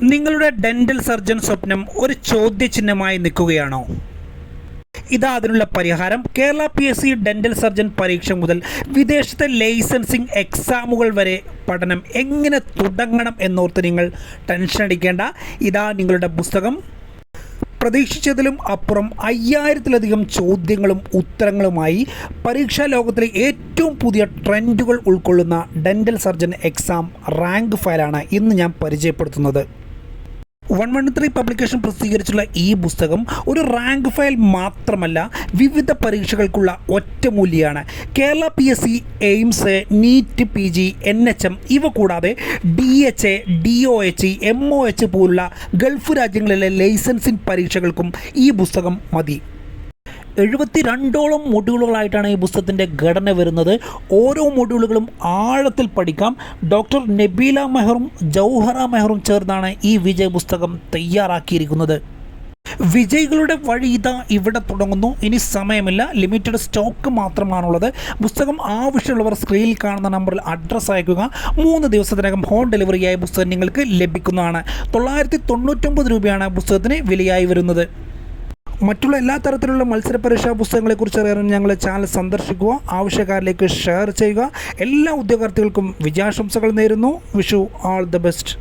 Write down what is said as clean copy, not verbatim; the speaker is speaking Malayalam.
നിങ്ങളുടെ ഡെന്റൽ സർജൻ സ്വപ്നം ഒരു ചോദ്യചിഹ്നമായി നിൽക്കുകയാണോ? ഇതാ അതിനുള്ള പരിഹാരം. കേരള PSC ഡെന്റൽ സർജൻ പരീക്ഷ മുതൽ വിദേശത്തെ ലൈസൻസിങ് എക്സാമുകൾ വരെ പഠനം എങ്ങനെ തുടങ്ങണം എന്നോർത്ത് നിങ്ങൾ ടെൻഷൻ അടിക്കേണ്ട. ഇതാ നിങ്ങളുടെ പുസ്തകം. പ്രതീക്ഷിച്ചതിലും അപ്പുറം 5000-ലധികം ചോദ്യങ്ങളും ഉത്തരങ്ങളുമായി പരീക്ഷാ ലോകത്തിലെ ഏറ്റവും പുതിയ ട്രെൻഡുകൾ ഉൾക്കൊള്ളുന്ന ഡെന്റൽ സർജൻ എക്സാം റാങ്ക് ഫയലാണ് ഇന്ന് ഞാൻ പരിചയപ്പെടുത്തുന്നത്. 113 പബ്ലിക്കേഷൻ പ്രസിദ്ധീകരിച്ചുള്ള ഈ പുസ്തകം ഒരു റാങ്ക് ഫയൽ മാത്രമല്ല, വിവിധ പരീക്ഷകൾക്കുള്ള ഒറ്റമൂല്യമാണ്. Kerala PSC, AIIMS, NEET, PG, NHM ഇവ കൂടാതെ DHA, DOH, MOH പോലുള്ള ഗൾഫ് രാജ്യങ്ങളിലെ ലൈസൻസിംഗ് പരീക്ഷകൾക്കും ഈ പുസ്തകം മതി. 72ഓളം മൊഡ്യൂളുകളായിട്ടാണ് ഈ പുസ്തകത്തിൻ്റെ ഘടന വരുന്നത്. ഓരോ മൊഡ്യൂളുകളും ആഴത്തിൽ പഠിക്കാം. ഡോക്ടർ നബീല മെഹറും ജൗഹറ മെഹറും ചേർന്നാണ് ഈ വിജയ പുസ്തകം തയ്യാറാക്കിയിരിക്കുന്നത്. വിജയികളുടെ വഴി ഇതാ ഇവിടെ തുടങ്ങുന്നു. ഇനി സമയമില്ല, ലിമിറ്റഡ് സ്റ്റോക്ക് മാത്രമാണുള്ളത്. പുസ്തകം ആവശ്യമുള്ളവർ സ്ക്രീനിൽ കാണുന്ന നമ്പറിൽ അഡ്രസ്സ് അയക്കുക. 3 ദിവസത്തിനകം ഹോം ഡെലിവറിയായി പുസ്തകം നിങ്ങൾക്ക് ലഭിക്കുന്നതാണ്. 999 രൂപയാണ് പുസ്തകത്തിന് വിലയായി വരുന്നത്. മറ്റുള്ള എല്ലാ തരത്തിലുള്ള മത്സര പരീക്ഷാ പുസ്തകങ്ങളെക്കുറിച്ച് അറിയാൻ ഞങ്ങളുടെ ചാനൽ സന്ദർശിക്കുക. ആവശ്യക്കാരിലേക്ക് ഷെയർ ചെയ്യുക. എല്ലാ ഉദ്യോഗാർത്ഥികൾക്കും വിജയാശംസകൾ നേരുന്നു. Vishu all the best.